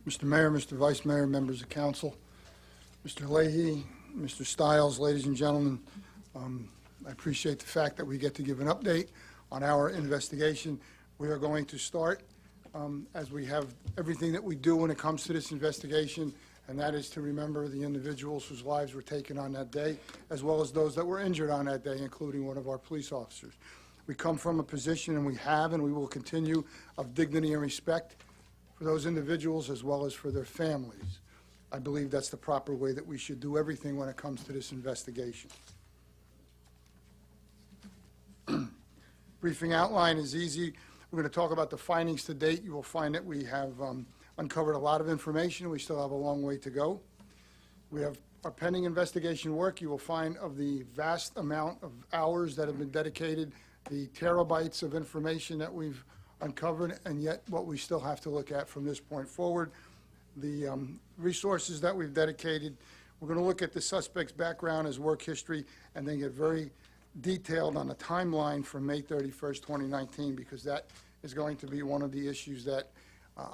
Mr. Mayor, Mr. Vice Mayor, members of council, Mr. Leahy, Mr. Stiles, ladies and gentlemen, I appreciate the fact that we get to give an update on our investigation. We are going to start, as we have everything that we do when it comes to this investigation, and that is to remember the individuals whose lives were taken on that day, as well as those that were injured on that day, including one of our police officers. We come from a position, and we have, and we will continue, of dignity and respect for those individuals as well as for their families. I believe that's the proper way that we should do everything when it comes to this investigation. Briefing outline is easy. We're going to talk about the findings to date. You will find that we have uncovered a lot of information. We still have a long way to go. We have our pending investigation work. You will find of the vast amount of hours that have been dedicated, the terabytes of information that we've uncovered, and yet what we still have to look at from this point forward. The resources that we've dedicated. We're going to look at the suspect's background, his work history, and then get very detailed on the timeline from May 31st, 2019, because that is going to be one of the issues that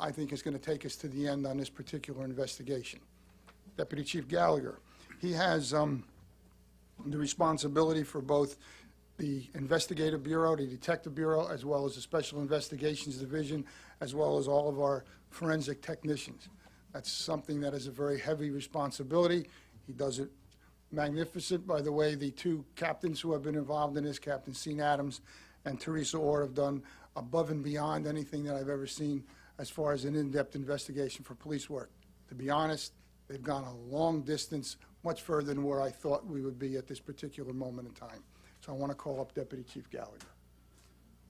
I think is going to take us to the end on this particular investigation. Deputy Chief Gallagher, he has the responsibility for both the Investigative Bureau, the Detective Bureau, as well as the Special Investigations Division, as well as all of our forensic technicians. That's something that is a very heavy responsibility. He does it magnificent. By the way, the two captains who have been involved in this, Captain Sean Adams and Teresa Orr, have done above and beyond anything that I've ever seen as far as an in-depth investigation for police work. To be honest, they've gone a long distance, much further than where I thought we would be at this particular moment in time. So I want to call up Deputy Chief Gallagher.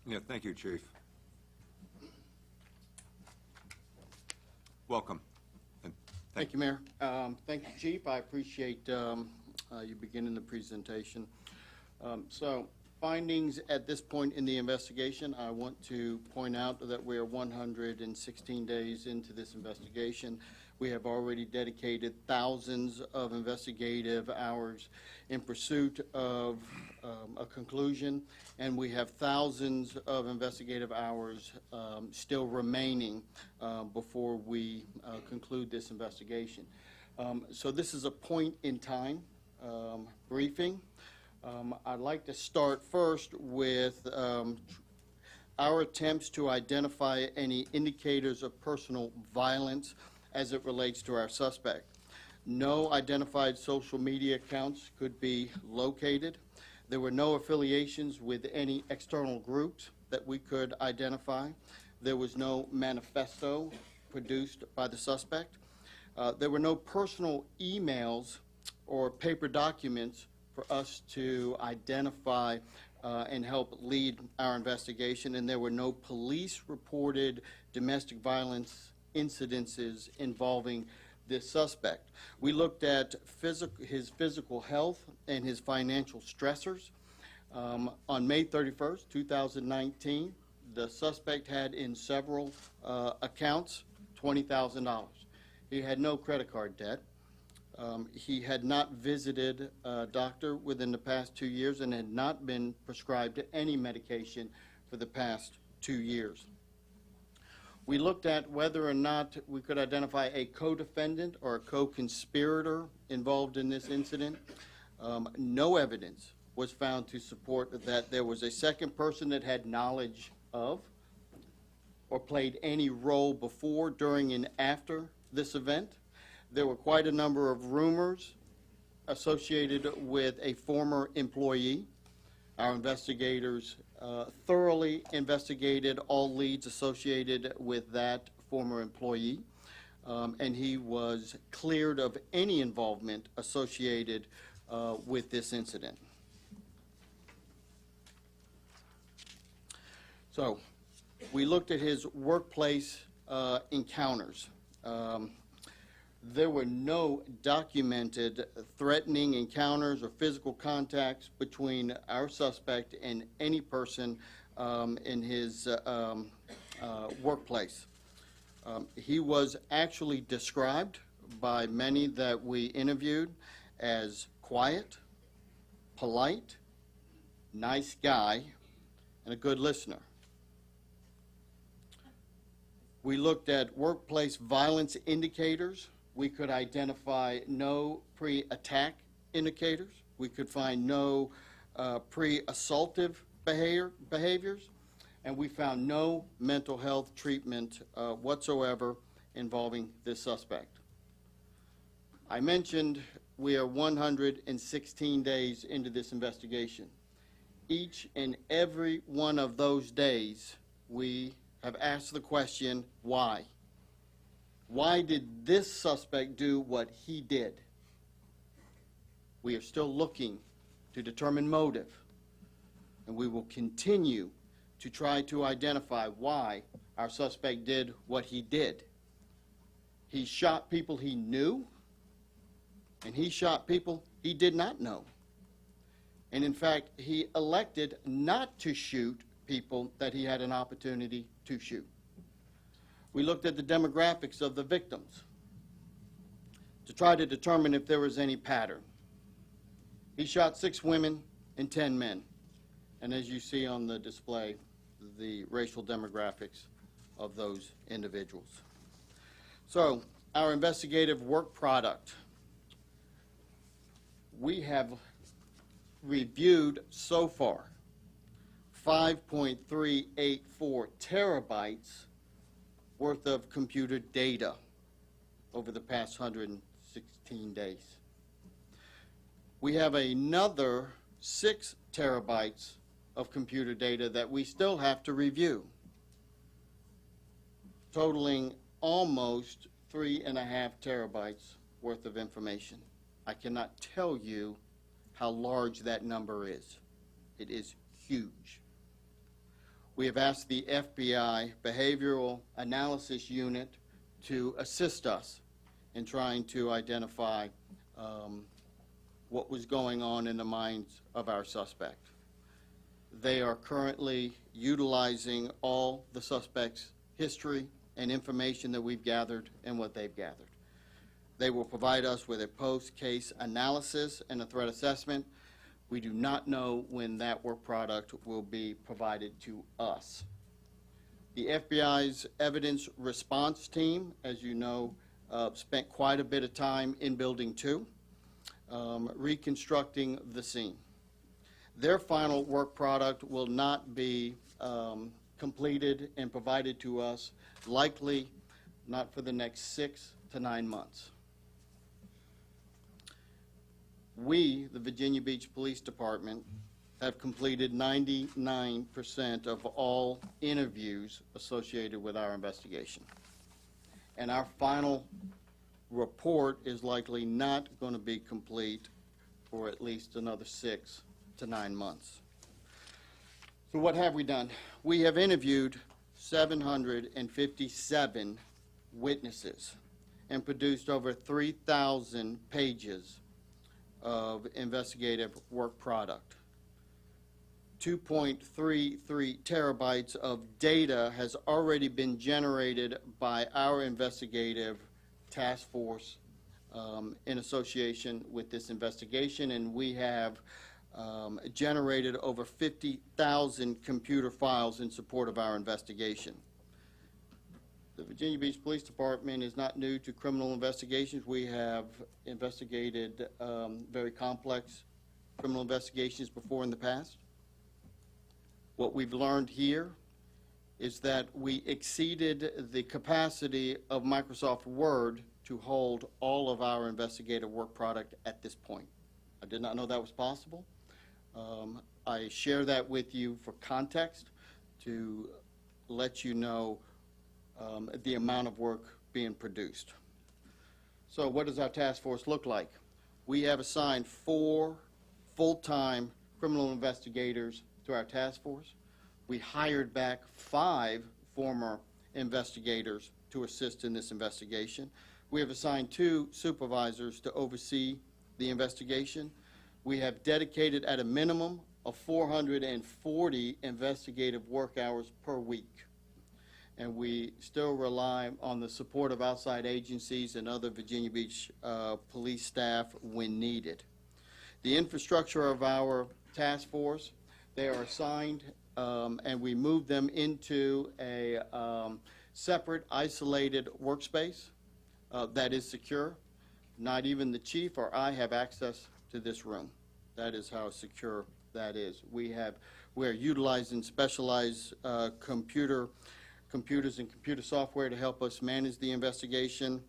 Yeah, thank you, Chief. Welcome. And Thank you, Mayor. Thank you, Chief. I appreciate you beginning the presentation. So, findings at this point in the investigation, I want to point out that we are 116 days into this investigation. We have already dedicated thousands of investigative hours in pursuit of a conclusion, and we have thousands of investigative hours still remaining before we conclude this investigation. So this is a point in time briefing. I'd like to start first with our attempts to identify any indicators of personal violence as it relates to our suspect. No identified social media accounts could be located. There were no affiliations with any external groups that we could identify. There was no manifesto produced by the suspect. There were no personal emails or paper documents for us to identify and help lead our investigation, and there were no police-reported domestic violence incidences involving this suspect. We looked at his physical health and his financial stressors. On May 31st, 2019, the suspect had in several accounts $20,000. He had no credit card debt. He had not visited a doctor within the past 2 years and had not been prescribed any medication for the past 2 years. We looked at whether or not we could identify a co-defendant or a co-conspirator involved in this incident. No evidence was found to support that there was a second person that had knowledge of or played any role before, during, and after this event. There were quite a number of rumors associated with a former employee. Our investigators thoroughly investigated all leads associated with that former employee, and he was cleared of any involvement associated with this incident. So, we looked at his workplace encounters. There were no documented threatening encounters or physical contacts between our suspect and any person in his workplace. He was actually described by many that we interviewed as quiet, polite, nice guy, and a good listener. We looked at workplace violence indicators. We could identify no pre-attack indicators. We could find no pre-assaultive behaviors. And we found no mental health treatment whatsoever involving this suspect. I mentioned we are 116 days into this investigation. Each and every one of those days, we have asked the question, why? Why did this suspect do what he did? We are still looking to determine motive, and we will continue to try to identify why our suspect did what he did. He shot people he knew, and he shot people he did not know. And in fact, he elected not to shoot people that he had an opportunity to shoot. We looked at the demographics of the victims to try to determine if there was any pattern. He shot 6 women and 10 men. And as you see on the display, the racial demographics of those individuals. So, our investigative work product. We have reviewed so far 5.384 terabytes worth of computer data over the past 116 days. We have another 6 terabytes of computer data that we still have to review, totaling almost 3.5 terabytes worth of information. I cannot tell you how large that number is. It is huge. We have asked the FBI Behavioral Analysis Unit to assist us in trying to identify what was going on in the minds of our suspect. They are currently utilizing all the suspect's history and information that we've gathered and what they've gathered. They will provide us with a post-case analysis and a threat assessment. We do not know when that work product will be provided to us. The FBI's evidence response team, as you know, spent quite a bit of time in Building 2, reconstructing the scene. Their final work product will not be completed and provided to us, likely not for the next 6 to 9 months. We, the Virginia Beach Police Department, have completed 99% of all interviews associated with our investigation. And our final report is likely not going to be complete for at least another 6 to 9 months. So what have we done? We have interviewed 757 witnesses and produced over 3,000 pages of investigative work product. 2.33 terabytes of data has already been generated by our investigative task force in association with this investigation, and we have generated over 50,000 computer files in support of our investigation. The Virginia Beach Police Department is not new to criminal investigations. We have investigated very complex criminal investigations before in the past. What we've learned here is that we exceeded the capacity of Microsoft Word to hold all of our investigative work product at this point. I did not know that was possible. I share that with you for context to let you know the amount of work being produced. So what does our task force look like? We have assigned 4 full-time criminal investigators to our task force. We hired back 5 former investigators to assist in this investigation. We have assigned 2 supervisors to oversee the investigation. We have dedicated at a minimum of 440 investigative work hours per week. And we still rely on the support of outside agencies and other Virginia Beach police staff when needed. The infrastructure of our task force, they are assigned and we move them into a separate, isolated workspace that is secure. Not even the chief or I have access to this room. That is how secure that is. We're utilizing specialized computers and computer software to help us manage the investigation,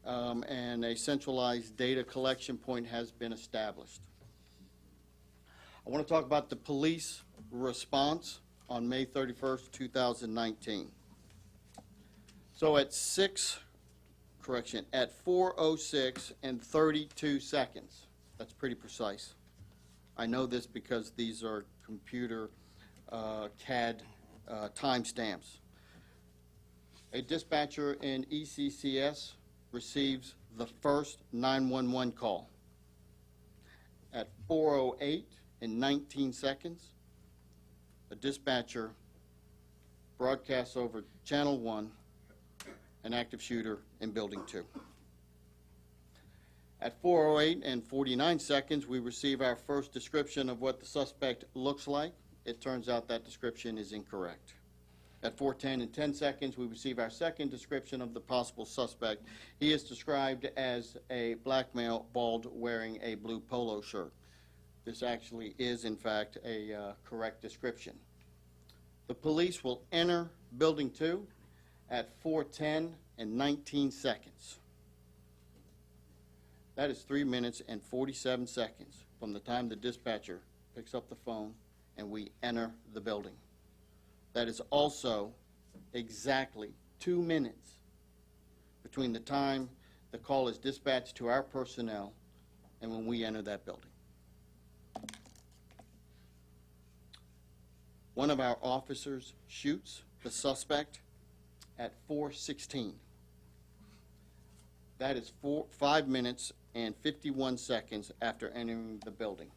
and a centralized data collection point has been established. I want to talk about the police response on May 31st, 2019. So at 4:06 and 32 seconds, that's pretty precise. I know this because these are computer CAD timestamps. A dispatcher in ECCS receives the first 911 call. At 4:08 and 19 seconds, a dispatcher broadcasts over Channel 1 an active shooter in Building 2. At 4:08 and 49 seconds, we receive our first description of what the suspect looks like. It turns out that description is incorrect. At 4:10 and 10 seconds, we receive our second description of the possible suspect. He is described as a black male, bald, wearing a blue polo shirt. This actually is, in fact, a correct description. The police will enter Building 2 at 4:10 and 19 seconds. That is 3 minutes and 47 seconds from the time the dispatcher picks up the phone and we enter the building. That is also exactly 2 minutes between the time the call is dispatched to our personnel and when we enter that building. One of our officers shoots the suspect at 4:16. That is 5 minutes and 51 seconds after entering the building.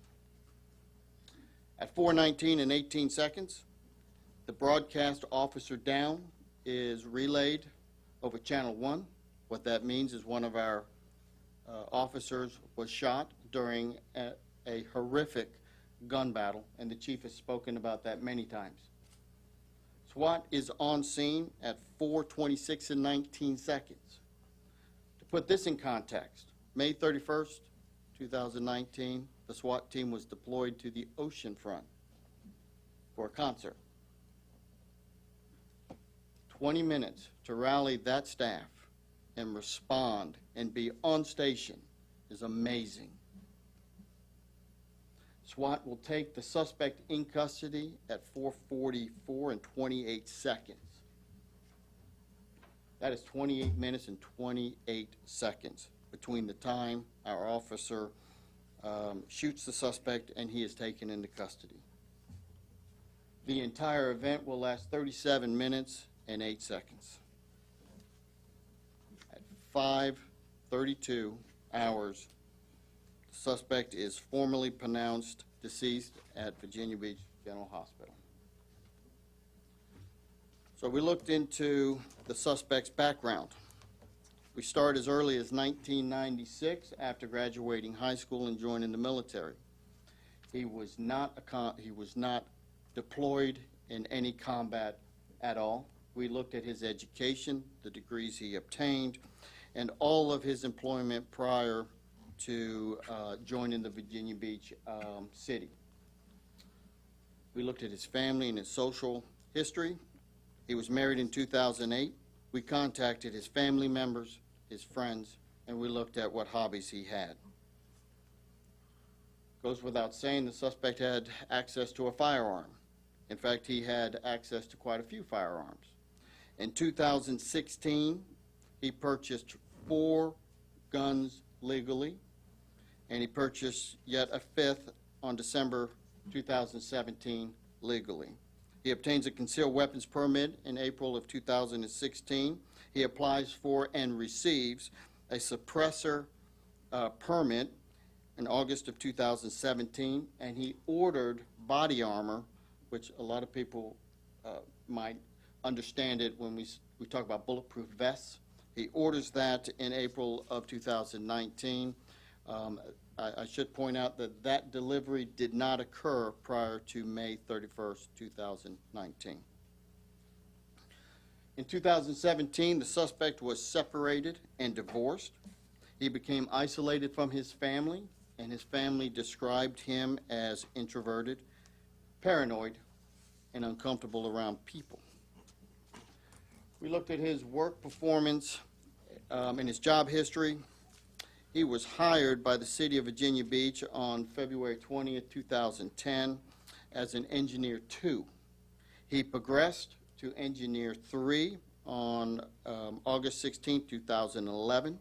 At 4:19 and 18 seconds, the broadcast officer down is relayed over Channel 1. What that means is one of our officers was shot during a horrific gun battle, and the chief has spoken about that many times. SWAT is on scene at 4:26 and 19 seconds. To put this in context, May 31st, 2019, the SWAT team was deployed to the ocean front for a concert. 20 minutes to rally that staff and respond and be on station is amazing. SWAT will take the suspect in custody at 4:44 and 28 seconds. That is 28 minutes and 28 seconds between the time our officer shoots the suspect and he is taken into custody. The entire event will last 37 minutes and 8 seconds. At 5:32 hours, the suspect is formally pronounced deceased at Virginia Beach General Hospital. So we looked into the suspect's background. We start as early as 1996 after graduating high school and joining the military. He was not deployed in any combat at all. We looked at his education, the degrees he obtained, and all of his employment prior to joining the Virginia Beach city. We looked at his family and his social history. He was married in 2008. We contacted his family members, his friends, and we looked at what hobbies he had. Goes without saying, the suspect had access to a firearm. In fact, he had access to quite a few firearms. In 2016, he purchased 4 guns legally, and he purchased yet a 5th on December 2017 legally. He obtains a concealed weapons permit in April of 2016. He applies for and receives a suppressor permit in August of 2017, and he ordered body armor, which a lot of people might understand it when we talk about bulletproof vests. He orders that in April of 2019. I should point out that that delivery did not occur prior to May 31st, 2019. In 2017, the suspect was separated and divorced. He became isolated from his family, and his family described him as introverted, paranoid, and uncomfortable around people. We looked at his work performance and his job history. He was hired by the City of Virginia Beach on February 20th, 2010 as an Engineer 2. He progressed to Engineer 3 on August 16th, 2011.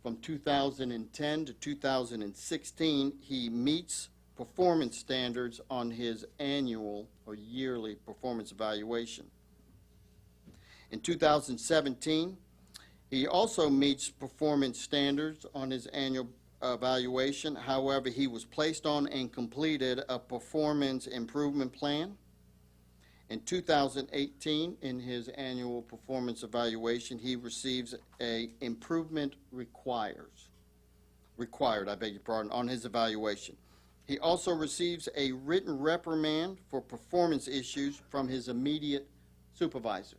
From 2010 to 2016, he meets performance standards on his annual or yearly performance evaluation. In 2017, he also meets performance standards on his annual evaluation. However, he was placed on and completed a performance improvement plan. In 2018, in his annual performance evaluation, he receives a improvement required, on his evaluation. He also receives a written reprimand for performance issues from his immediate supervisor.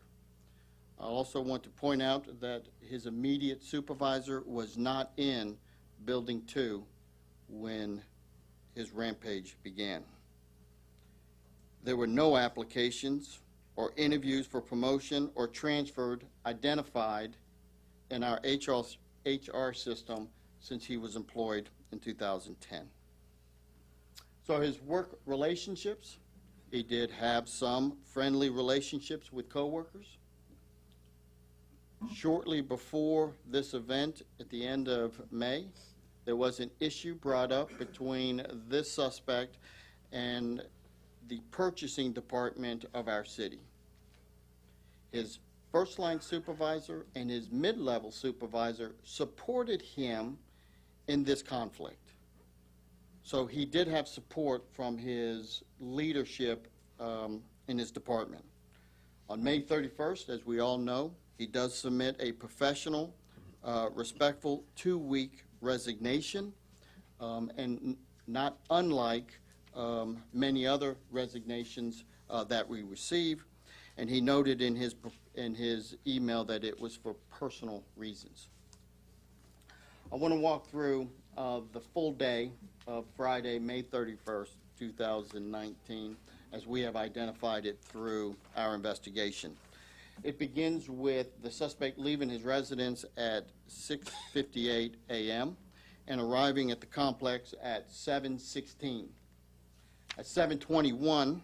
I also want to point out that his immediate supervisor was not in Building 2 when his rampage began. There were no applications or interviews for promotion or transferred identified in our HR system since he was employed in 2010. So his work relationships, he did have some friendly relationships with coworkers. Shortly before this event, at the end of May, there was an issue brought up between this suspect and the purchasing department of our city. His first-line supervisor and his mid-level supervisor supported him in this conflict. So he did have support from his leadership in his department. On May 31st, as we all know, he does submit a professional, respectful 2-week resignation, and not unlike many other resignations that we receive. And he noted in his email that it was for personal reasons. I want to walk through the full day of Friday, May 31st, 2019, as we have identified it through our investigation. It begins with the suspect leaving his residence at 6:58 a.m. and arriving at the complex at 7:16. At 7:21,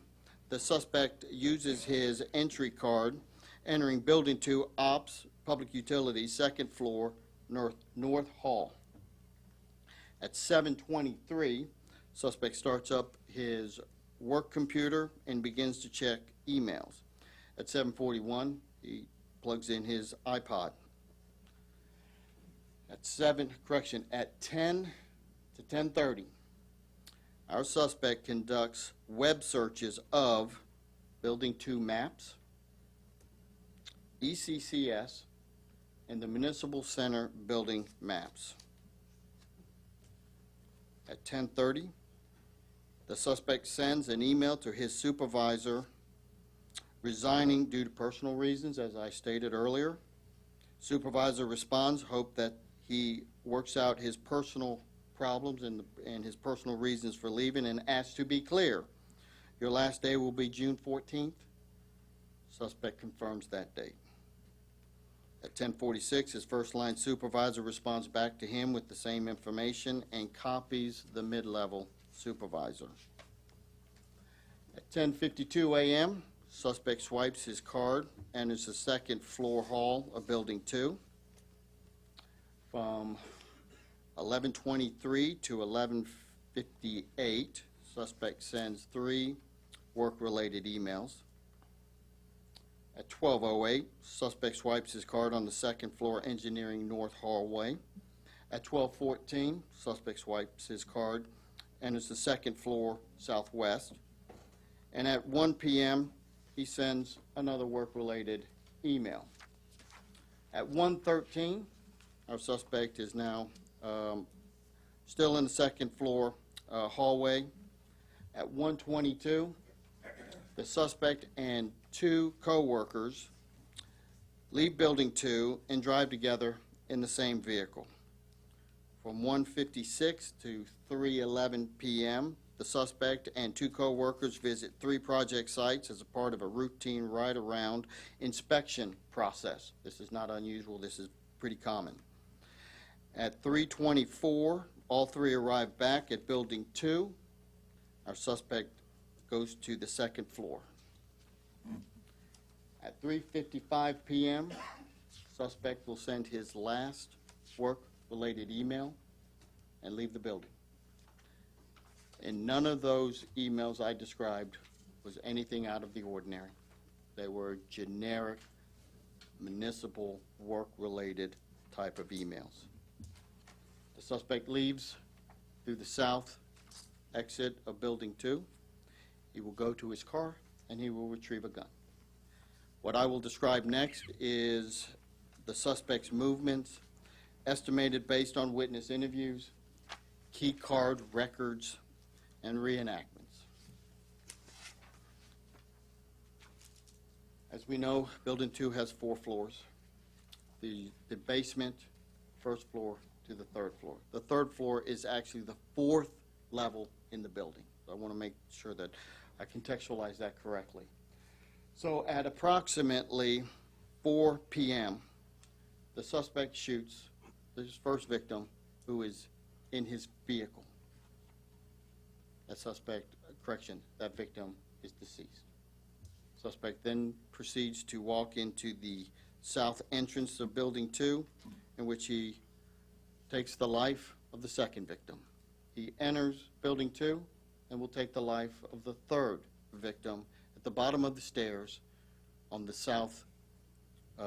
the suspect uses his entry card, entering Building 2 Ops, Public Utilities, second floor, North Hall. At 7:23, suspect starts up his work computer and begins to check emails. At 7:41, he plugs in his iPod. At 10 to 10:30, our suspect conducts web searches of Building 2 maps, ECCS, and the Municipal Center building maps. At 10:30, the suspect sends an email to his supervisor resigning due to personal reasons, as I stated earlier. Supervisor responds, hope that he works out his personal problems and his personal reasons for leaving, and asks to be clear. Your last day will be June 14th. Suspect confirms that date. At 10:46, his first-line supervisor responds back to him with the same information and copies the mid-level supervisor. At 10:52 a.m., suspect swipes his card, enters the second floor hall of Building 2. From 11:23 to 11:58, suspect sends 3 work-related emails. At 12:08, suspect swipes his card on the second floor engineering north hallway. At 12:14, suspect swipes his card, enters the second floor southwest. And at 1 p.m., he sends another work-related email. At 1:13, our suspect is now still in the second floor hallway. At 1:22, the suspect and 2 co-workers leave Building 2 and drive together in the same vehicle. From 1:56 to 3:11 p.m., the suspect and two co-workers visit 3 project sites as a part of a routine ride-around inspection process. This is not unusual. This is pretty common. At 3:24, all 3 arrive back at Building 2. Our suspect goes to the 2nd floor. At 3:55 p.m., suspect will send his last work-related email and leave the building. In none of those emails I described was anything out of the ordinary. They were generic, municipal, work-related type of emails. The suspect leaves through the south exit of Building 2. He will go to his car and he will retrieve a gun. What I will describe next is the suspect's movements, estimated based on witness interviews, key card records, and reenactments. As we know, Building 2 has 4 floors. The basement, 1st floor to the 3rd floor. The 3rd floor is actually the 4th level in the building. So I want to make sure that I contextualize that correctly. So at approximately 4 p.m., the suspect shoots his first victim, who is in his vehicle. That victim is deceased. Suspect then proceeds to walk into the south entrance of Building 2, in which he takes the life of the 2nd victim. He enters Building 2 and will take the life of the 3rd victim at the bottom of the stairs on the south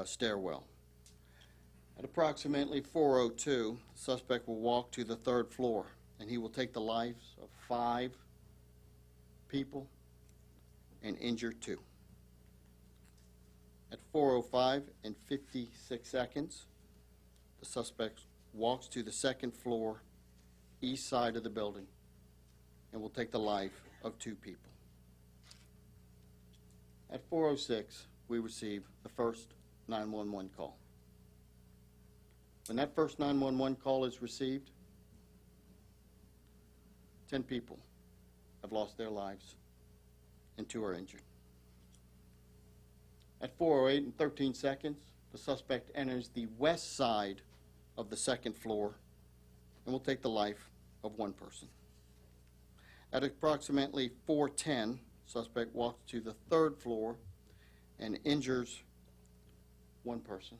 stairwell. At approximately 4:02, the suspect will walk to the 3rd floor, and he will take the lives of 5 people and injure 2. At 4:05 and 56 seconds, the suspect walks to the 2nd floor, east side of the building, and will take the life of 2 people. At 4:06, we receive the first 911 call. When that first 911 call is received, 10 people have lost their lives and 2 are injured. At 4:08 and 13 seconds, the suspect enters the west side of the 2nd floor and will take the life of 1 person. At approximately 4:10, suspect walks to the 3rd floor and injures 1 person.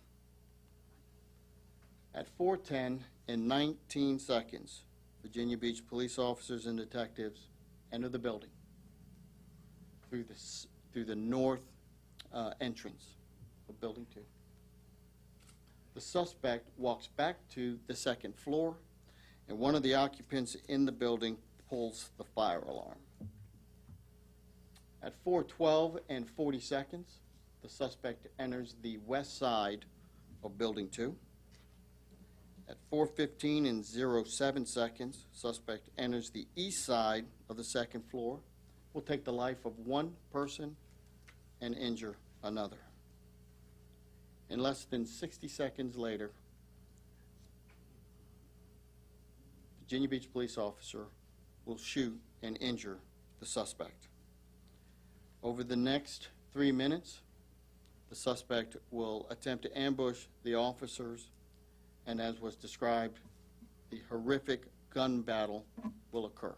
At 4:10 and 19 seconds, Virginia Beach police officers and detectives enter the building through the north entrance of Building 2. The suspect walks back to the 2nd floor, and one of the occupants in the building pulls the fire alarm. At 4:12 and 40 seconds, the suspect enters the west side of Building 2. At 4:15 and 07 seconds, suspect enters the east side of the 2nd floor, will take the life of 1 person and injure another. In less than 60 seconds later, Virginia Beach police officer will shoot and injure the suspect. Over the next 3 minutes, the suspect will attempt to ambush the officers, and as was described, the horrific gun battle will occur.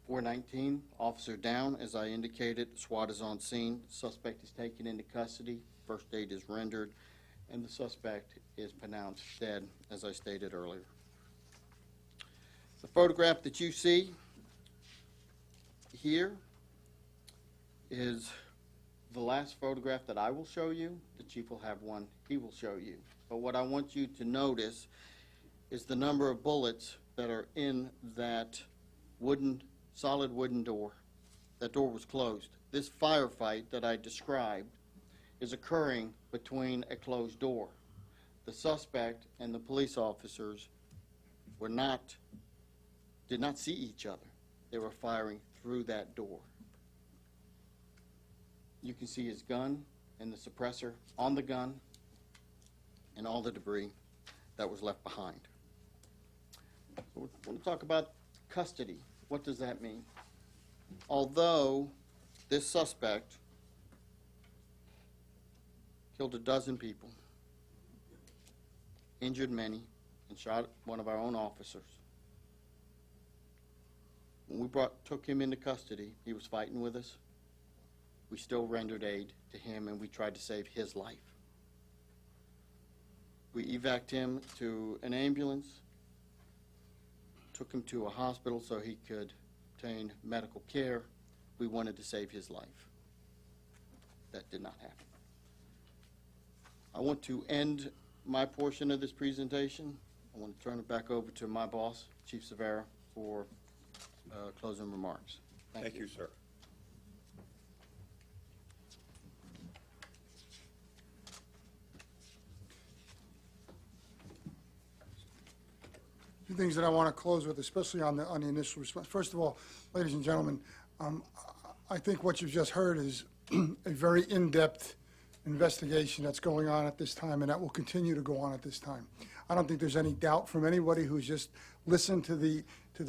4:19, officer down. As I indicated, SWAT is on scene. Suspect is taken into custody. First aid is rendered, and the suspect is pronounced dead, as I stated earlier. The photograph that you see here is the last photograph that I will show you. The chief will have one he will show you. But what I want you to notice is the number of bullets that are in that solid wooden door. That door was closed. This firefight that I described is occurring between a closed door. The suspect and the police officers did not see each other. They were firing through that door. You can see his gun and the suppressor on the gun and all the debris that was left behind. So we're going to talk about custody. What does that mean? Although this suspect killed a dozen people, injured many, and shot one of our own officers, when we took him into custody, he was fighting with us. We still rendered aid to him, and we tried to save his life. We evac'd him to an ambulance, took him to a hospital so he could obtain medical care. We wanted to save his life. That did not happen. I want to end my portion of this presentation. I want to turn it back over to my boss, Chief Severa, for closing remarks. Thank you, sir. Two things that I want to close with, especially on the initial response. First of all, ladies and gentlemen, I think what you've just heard is a very in-depth investigation that's going on at this time, and that will continue to go on at this time. I don't think there's any doubt from anybody who's just listened to the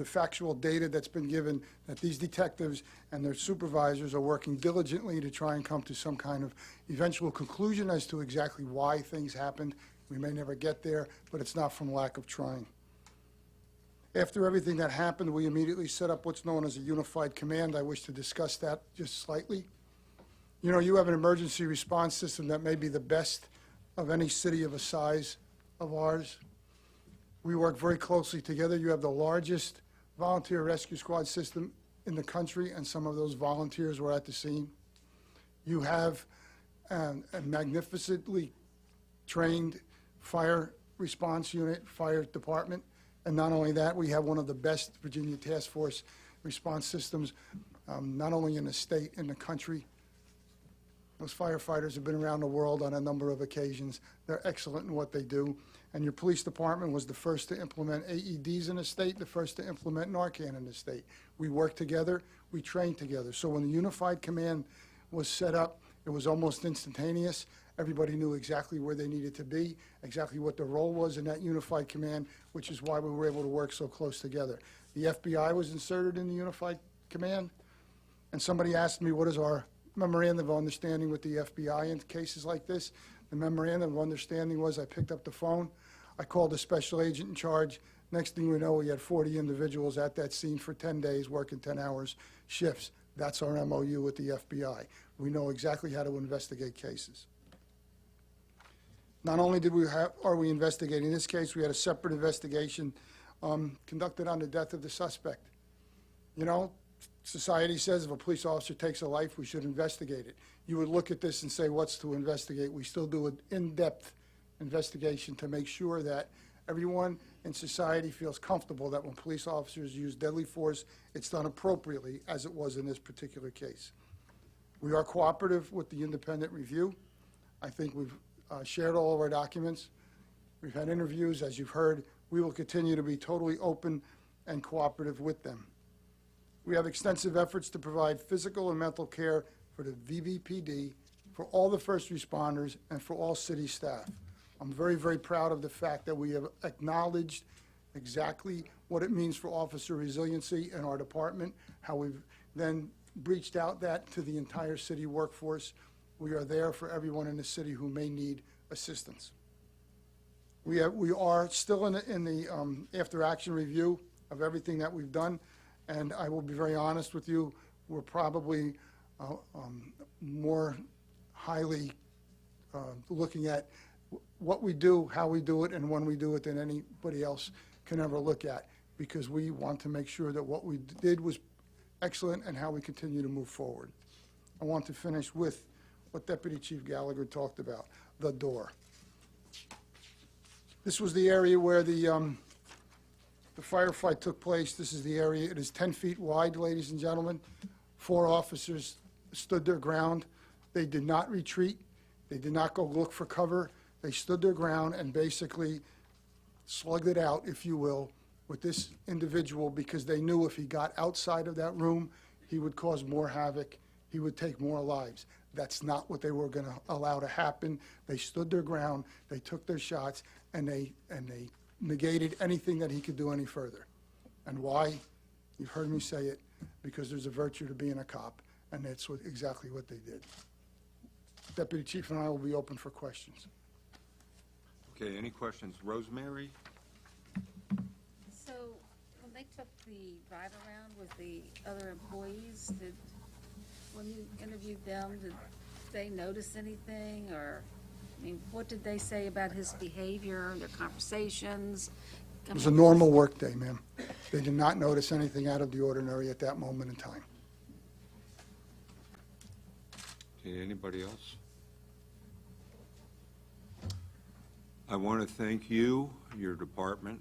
factual data that's been given that these detectives and their supervisors are working diligently to try and come to some kind of eventual conclusion as to exactly why things happened. We may never get there, but it's not from lack of trying. After everything that happened, we immediately set up what's known as a unified command. I wish to discuss that just slightly. You know, you have an emergency response system that may be the best of any city of a size of ours. We work very closely together. You have the largest volunteer rescue squad system in the country, and some of those volunteers were at the scene. You have a magnificently trained fire response unit, fire department, and not only that, we have one of the best Virginia Taskforce response systems, not only in the state, in the country. Those firefighters have been around the world on a number of occasions. They're excellent in what they do. And your police department was the first to implement AEDs in the state, the first to implement Narcan in the state. We worked together, we trained together. So when the unified command was set up, it was almost instantaneous. Everybody knew exactly where they needed to be, exactly what the role was in that unified command, which is why we were able to work so close together. The FBI was inserted in the unified command, and somebody asked me, what is our memorandum of understanding with the FBI in cases like this? The memorandum of understanding was I picked up the phone, I called the special agent in charge. Next thing we know, we had 40 individuals at that scene for 10 days, working 10 hours shifts. That's our MOU with the FBI. We know exactly how to investigate cases. Not only are we investigating this case, we had a separate investigation conducted on the death of the suspect. You know, society says if a police officer takes a life, we should investigate it. You would look at this and say, what's to investigate? We still do an in-depth investigation to make sure that everyone in society feels comfortable that when police officers use deadly force, it's done appropriately, as it was in this particular case. We are cooperative with the independent review. I think we've shared all of our documents. We've had interviews, as you've heard. We will continue to be totally open and cooperative with them. We have extensive efforts to provide physical and mental care for the VBPD, for all the first responders, and for all city staff. I'm very, very proud of the fact that we have acknowledged exactly what it means for officer resiliency in our department, how we've then breached out that to the entire city workforce. We are there for everyone in the city who may need assistance. We are still in the after-action review of everything that we've done, and I will be very honest with you, we're probably more highly looking at what we do, how we do it, and when we do it than anybody else can ever look at, because we want to make sure that what we did was excellent and how we continue to move forward. I want to finish with what Deputy Chief Gallagher talked about, the door. This was the area where the firefight took place. This is the area. It is 10 feet wide, ladies and gentlemen. 4 officers stood their ground. They did not retreat. They did not go look for cover. They stood their ground and basically slugged it out, if you will, with this individual, because they knew if he got outside of that room, he would cause more havoc. He would take more lives. That's not what they were going to allow to happen. They stood their ground, they took their shots, and they negated anything that he could do any further. And why? You've heard me say it, because there's a virtue to being a cop, and that's exactly what they did. Deputy Chief and I will be open for questions. Okay, any questions? Rosemary? So, when they took the drive around with the other employees, when you interviewed them, did they notice anything, or, I mean, what did they say about his behavior, their conversations? It was a normal workday, ma'am. They did not notice anything out of the ordinary at that moment in time. Okay, anybody else? I want to thank you, your department,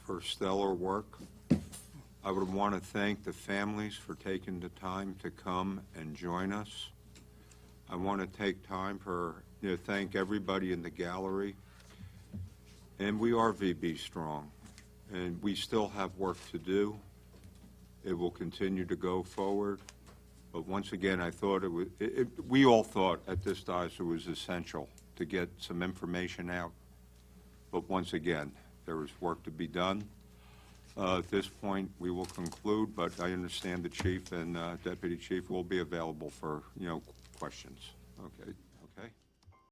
for stellar work. I would want to thank the families for taking the time to come and join us. I want to take time to thank everybody in the gallery. And we are VB strong, and we still have work to do. It will continue to go forward. But once again, I thought we all thought at this time it was essential to get some information out. But once again, there is work to be done. At this point, we will conclude, but I understand the chief and deputy chief will be available for, questions. Okay.